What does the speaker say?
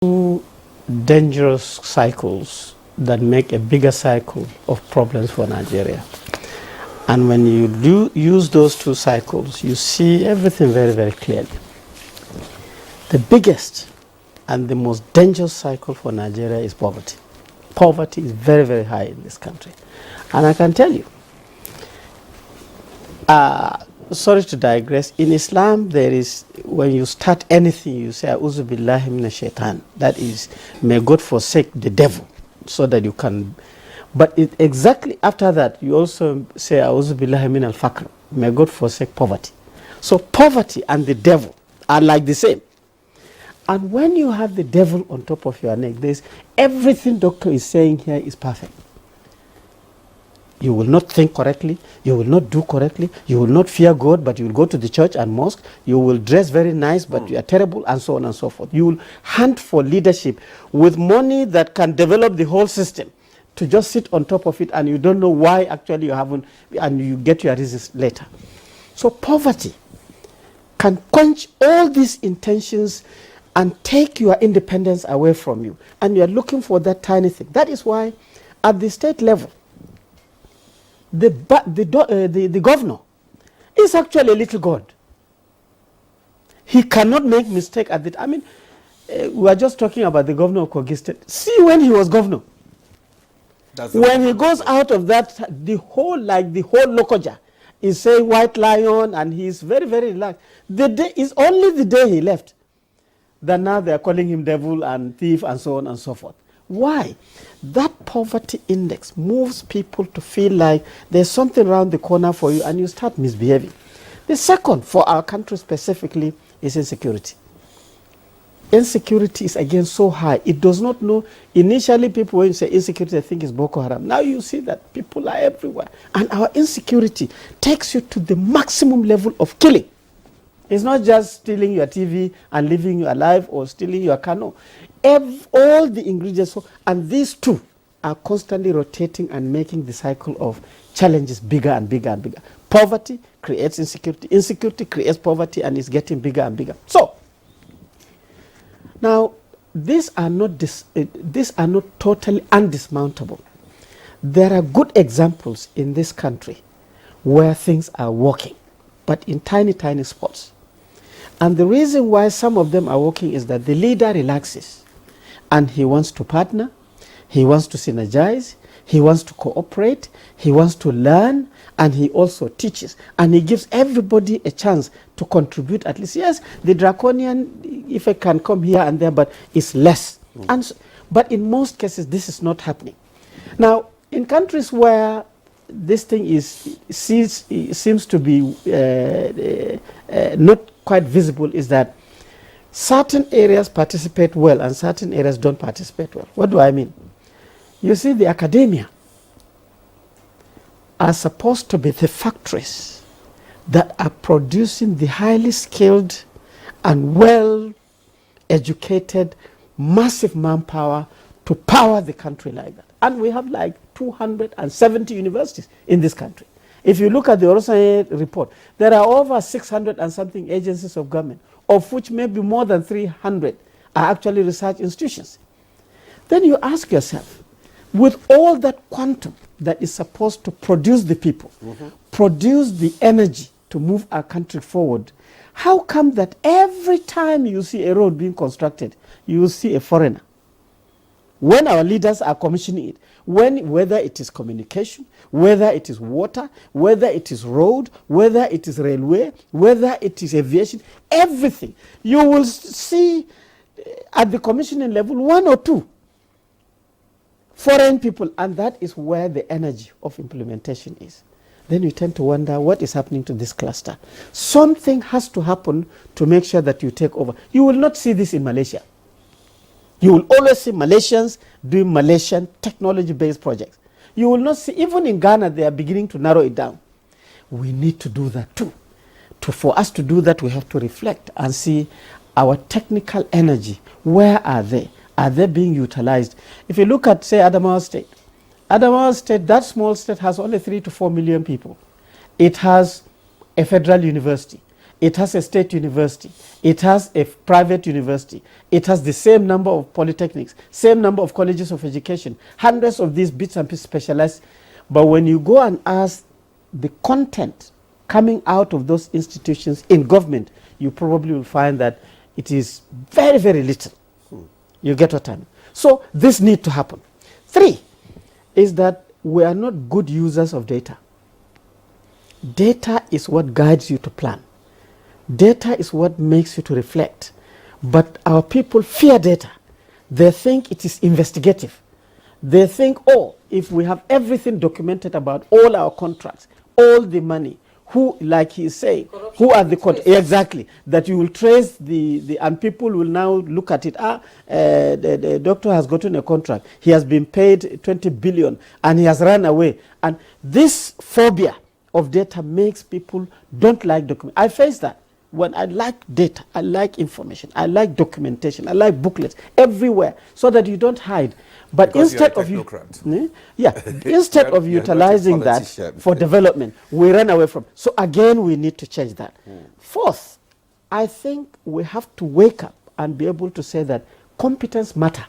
Two dangerous cycles that make a bigger cycle of problems for Nigeria. And when you do use those two cycles, you see everything very, very clearly. The biggest and the most dangerous cycle for Nigeria is poverty. Poverty is very, very high in this country. And I can tell you, sorry to digress, in Islam there is, when you start anything, you say, A'udhu billahi minash shaitan. That is, may God forsake the devil, so that you can. But exactly after that, you also say, A'udhu billahi min al-faqr. May God forsake poverty. So poverty and the devil are like the same. And when you have the devil on top of your neck, there's everything doctor is saying here is perfect. You will not think correctly, you will not do correctly, you will not fear God, but you will go to the church and mosque, you will dress very nice, but you are terrible, and so on and so forth. You will hunt for leadership with money that can develop the whole system, to just sit on top of it, and you don't know why actually you haven't, and you get your reasons later. So poverty can quench all these intentions and take your independence away from you, and you are looking for that tiny thing. That is why at the state level, the governor is actually a little God. He cannot make mistake at that. I mean, we are just talking about the governor of Kogi State. See when he was governor. When he goes out of that, the whole Lokoja is saying white lion, and he is very, very relaxed. The day is only the day he left that now they are calling him devil and thief and so on and so forth. Why? That poverty index moves people to feel like there's something around the corner for you, and you start misbehaving. The second, for our country specifically, is insecurity. Insecurity is again so high. It does not know. Initially, people, when you say insecurity, they think it's Boko Haram. Now you see that people are everywhere. And our insecurity takes you to the maximum level of killing. It's not just stealing your TV and leaving you alive, or stealing your canoe. All the ingredients, and these two are constantly rotating and making the cycle of challenges bigger and bigger and bigger. Poverty creates insecurity. Insecurity creates poverty, and it's getting bigger and bigger. So, now, these are not totally undismountable. There are good examples in this country where things are working, but in tiny, tiny spots. And the reason why some of them are working is that the leader relaxes, and he wants to partner, he wants to synergize, he wants to cooperate, he wants to learn, and he also teaches. And he gives everybody a chance to contribute at least. Yes, the draconian effect can come here and there, but it's less. But in most cases, this is not happening. Now, in countries where this thing seems to be not quite visible, is that certain areas participate well and certain areas don't participate well. What do I mean? You see, the academia are supposed to be the factories that are producing the highly skilled and well-educated, massive manpower to power the country like that. And we have like 270 universities in this country. If you look at the Orosanye report, there are over 600 and something agencies of government, of which maybe more than 300 are actually research institutions. Then you ask yourself, with all that quantum that is supposed to produce the people, produce the energy to move our country forward, how come that every time you see a road being constructed, you will see a foreigner? When our leaders are commissioning it, whether it is communication, whether it is water, whether it is road, whether it is railway, whether it is aviation, everything, you will see at the commissioning level 1 or 2 foreign people, and that is where the energy of implementation is. Then you tend to wonder what is happening to this cluster. Something has to happen to make sure that you take over. You will not see this in Malaysia. You will always see Malaysians doing Malaysian technology-based projects. You will not see, even in Ghana, they are beginning to narrow it down. We need to do that too. For us to do that, we have to reflect and see our technical energy. Where are they? Are they being utilized? If you look at, say, Adamawa State, that small state has only 3 to 4 million people. It has a federal university. it has a state university, it has a private university, it has the same number of polytechnics, same number of colleges of education, hundreds of these bits and pieces specialized. But when you go and ask the content coming out of those institutions in government, you probably will find that it is very, very little. You get what I mean? So this needs to happen. 3 is that we are not good users of data. Data is what guides you to plan. Data is what makes you to reflect. But our people fear data. They think it is investigative. They think, oh, if we have everything documented about all our contracts, all the money, who, like he is saying, who are the exactly, that you will trace and people will now look at it. The doctor has gotten a contract. He has been paid 20 billion and he has run away. And this phobia of data makes people don't like document. I face that. When I like data, I like information, I like documentation, I like booklets everywhere, so that you don't hide. But because instead of instead of utilizing that for development, we run away from. So again, we need to change that. 4th, I think we have to wake up and be able to say that competence matter.